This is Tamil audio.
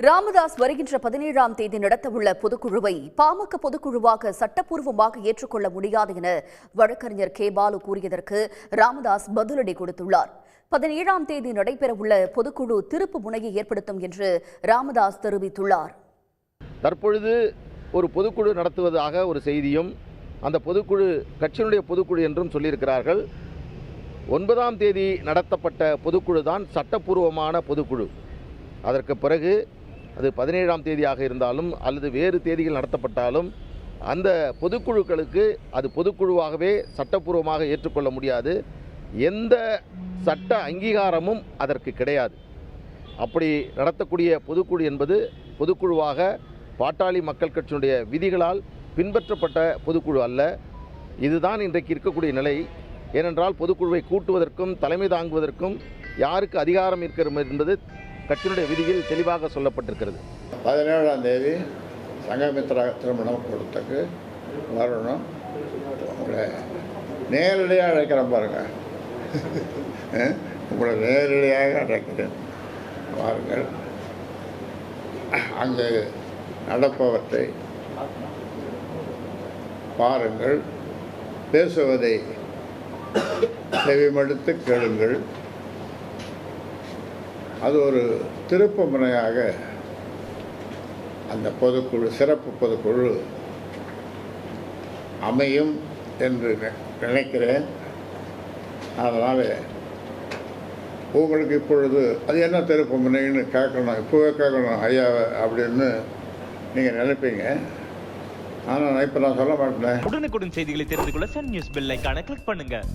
ராமதாஸ் வருகின்ற 17ஆம் தேதி நடத்தவுள்ள பொதுக்குழுவை பாமக பொதுக்குழுவாக சட்டப்பூர்வமாக ஏற்றுக்கொள்ள முடியாது என வழக்கறிஞர் கே பாலு கூறியதற்கு ராமதாஸ் பதிலடி கொடுத்துள்ளார். 17ஆம் தேதி நடைபெறவுள்ள பொதுக்குழு திருப்பு முனையை ஏற்படுத்தும் என்று ராமதாஸ் தெரிவித்துள்ளார். தற்பொழுது ஒரு பொதுக்குழு நடத்துவதாக ஒரு செய்தியும் அந்த பொதுக்குழு கட்சியினுடைய பொதுக்குழு என்றும் சொல்லியிருக்கிறார்கள். 9ஆம் தேதி நடத்தப்பட்ட பொதுக்குழு தான் சட்டப்பூர்வமான பொதுக்குழு. அதற்கு பிறகு அது 17ஆம் தேதியாக இருந்தாலும் அல்லது வேறு தேதிகள் நடத்தப்பட்டாலும் அந்த பொதுக்குழுக்களுக்கு அது பொதுக்குழுவாகவே சட்டப்பூர்வமாக ஏற்றுக்கொள்ள முடியாது. எந்த சட்ட அங்கீகாரமும் அதற்கு கிடையாது. அப்படி நடத்தக்கூடிய பொதுக்குழு என்பது பொதுக்குழுவாக பாட்டாளி மக்கள் கட்சியினுடைய விதிகளால் பின்பற்றப்பட்ட பொதுக்குழு அல்ல. இதுதான் இன்றைக்கு இருக்கக்கூடிய நிலை. ஏனென்றால் பொதுக்குழுவை கூட்டுவதற்கும் தலைமை தாங்குவதற்கும் யாருக்கு அதிகாரம் இருக்கிறது என்பது கட்சியினுடைய விதியில் தெளிவாக சொல்லப்பட்டிருக்கிறது. 17ஆம் தேதி சங்கமித்ரா திருமணம் கொடுத்தக்கு வரணும். உங்களை நேரடியாக அழைக்கிறேன் பாருங்க. உங்களை நேரடியாக அழைக்கிறேன் பாருங்கள். அங்கு நடப்பவற்றை பாருங்கள், பேசுவதை செவிமடுத்து கேளுங்கள். அது ஒரு திருப்பு முனையாக அந்த பொதுக்குழு, சிறப்பு பொதுக்குழு அமையும் என்று நினைக்கிறேன். அதனால் உங்களுக்கு இப்பொழுது அது என்ன திருப்பு முனைன்னு கேட்கணும், இப்போவே கேட்கணும் ஐயா அப்படின்னு நீங்கள் நினைப்பீங்க. ஆனால் இப்போ நான் சொல்ல மாட்டேன். உடனுக்குடன் செய்திகளை தெரிந்து கொள்ள சன் நியூஸ் பெல் ஐகானை கிளிக் பண்ணுங்கள்.